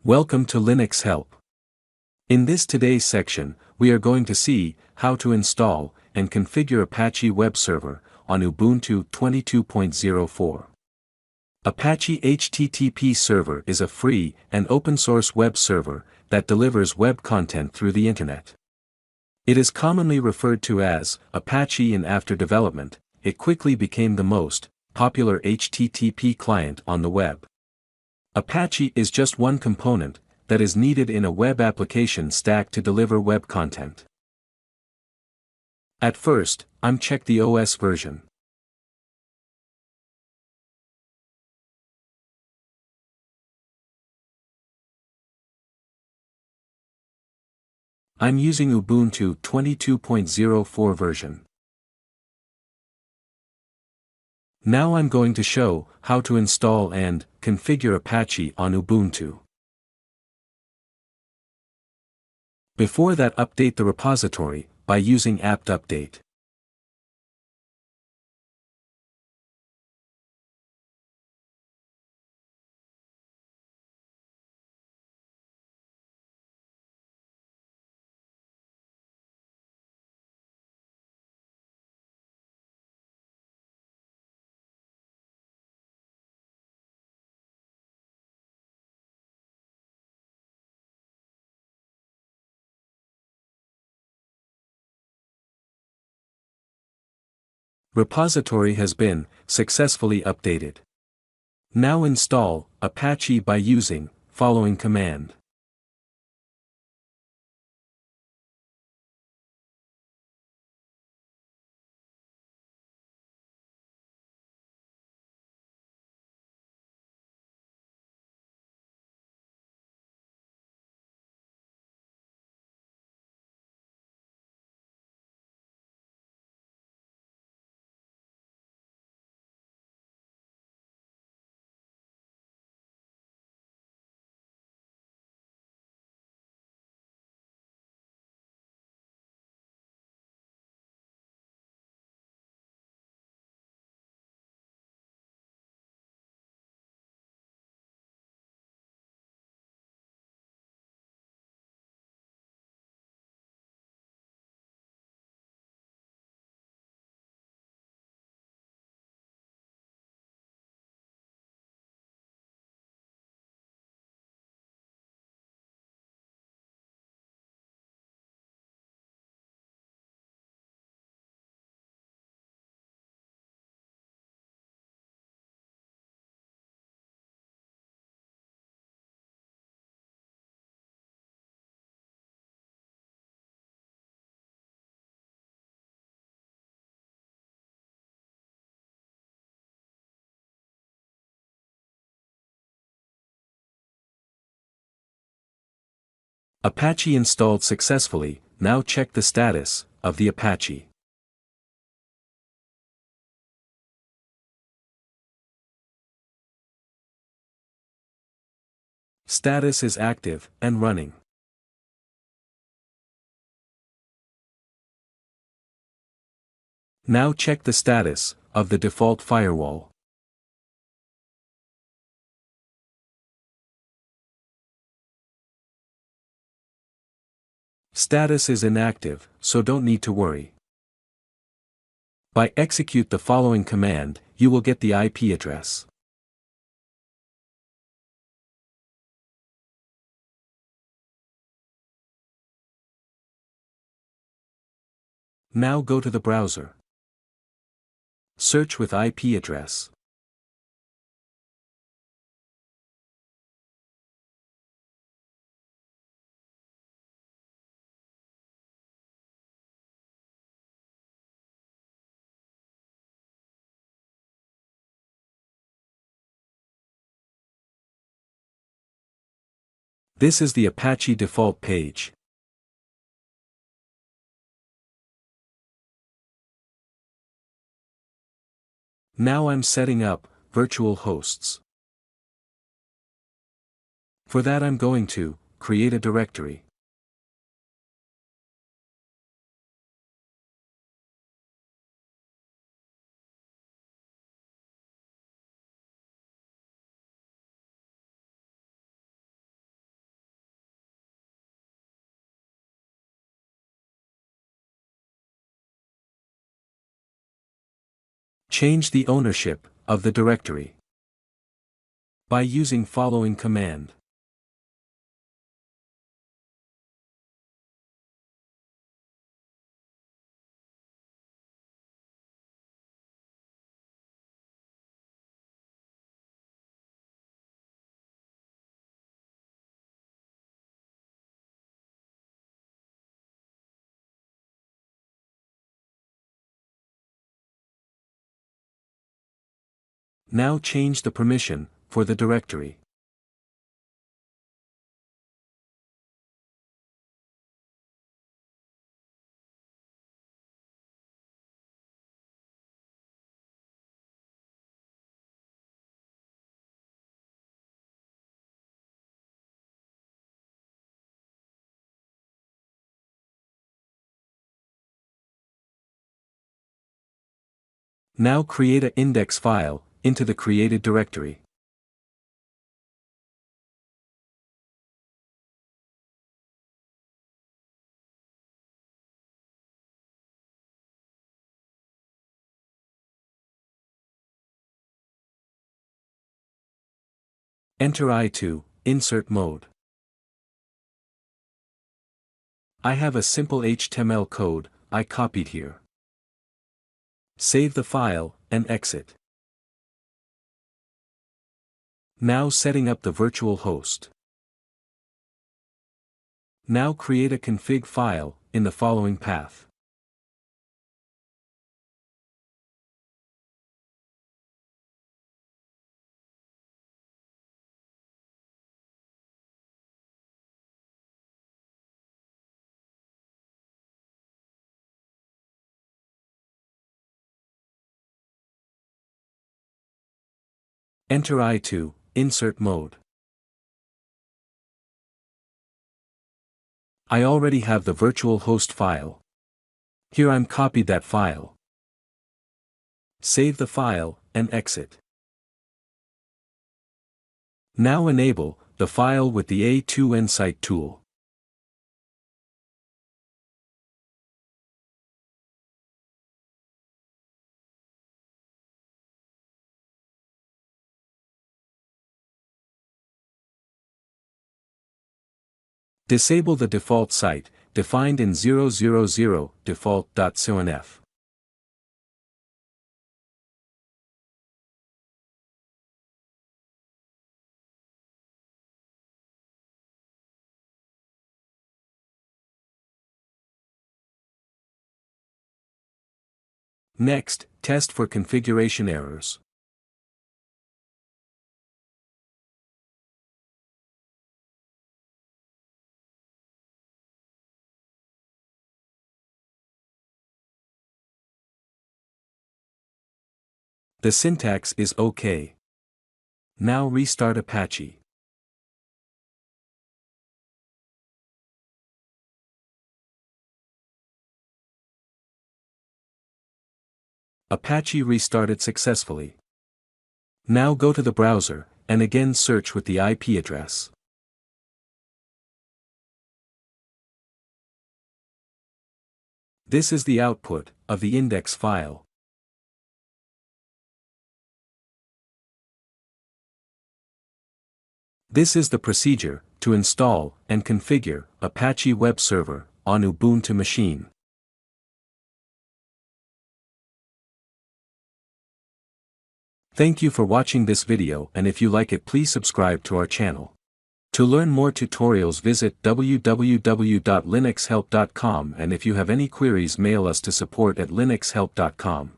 Welcome to Linux Help. In this today's section, we are going to see how to install and configure Apache Web Server on Ubuntu 22.04. Apache HTTP Server is a free and open-source web server that delivers web content through the Internet. It is commonly referred to as Apache, and after development, it quickly became the most popular HTTP client on the web. Apache is just one component that is needed in a web application stack to deliver web content. At first, check the OS version. I'm using Ubuntu 22.04 version. Now I'm going to show how to install and configure Apache on Ubuntu. Before that, update the repository by using apt-update. Repository has been successfully updated. Now install Apache by using following command. Apache installed successfully. Now check the status of the Apache. Status is active and running. Now check the status of the default firewall. Status is inactive, so don't need to worry. By execute the following command, you will get the IP address. Now go to the browser. Search with IP address. This is the Apache default page. Now I'm setting up virtual hosts. For that, I'm going to create a directory. Change the ownership of the directory by using following command. Now change the permission for the directory. Now create an index file into the created directory. Enter I2, insert mode. I have a simple HTML code I copied here. Save the file and exit. Now setting up the virtual host. Now create a config file in the following path. Enter I2, insert mode. I already have the virtual host file. Here I'm copied that file. Save the file and exit. Now enable the file with the A2 Nsite tool. Disable the default site, defined in 000 default.conf. Next, test for configuration errors. The syntax is OK. Now restart Apache. Apache restarted successfully. Now go to the browser, and again search with the IP address. This is the output of the index file. This is the procedure to install and configure Apache Web Server on Ubuntu machine. Thank you for watching this video, and if you like it, please subscribe to our channel. To learn more tutorials, visit www.linuxhelp.com, and if you have any queries, mail us to support@linuxhelp.com.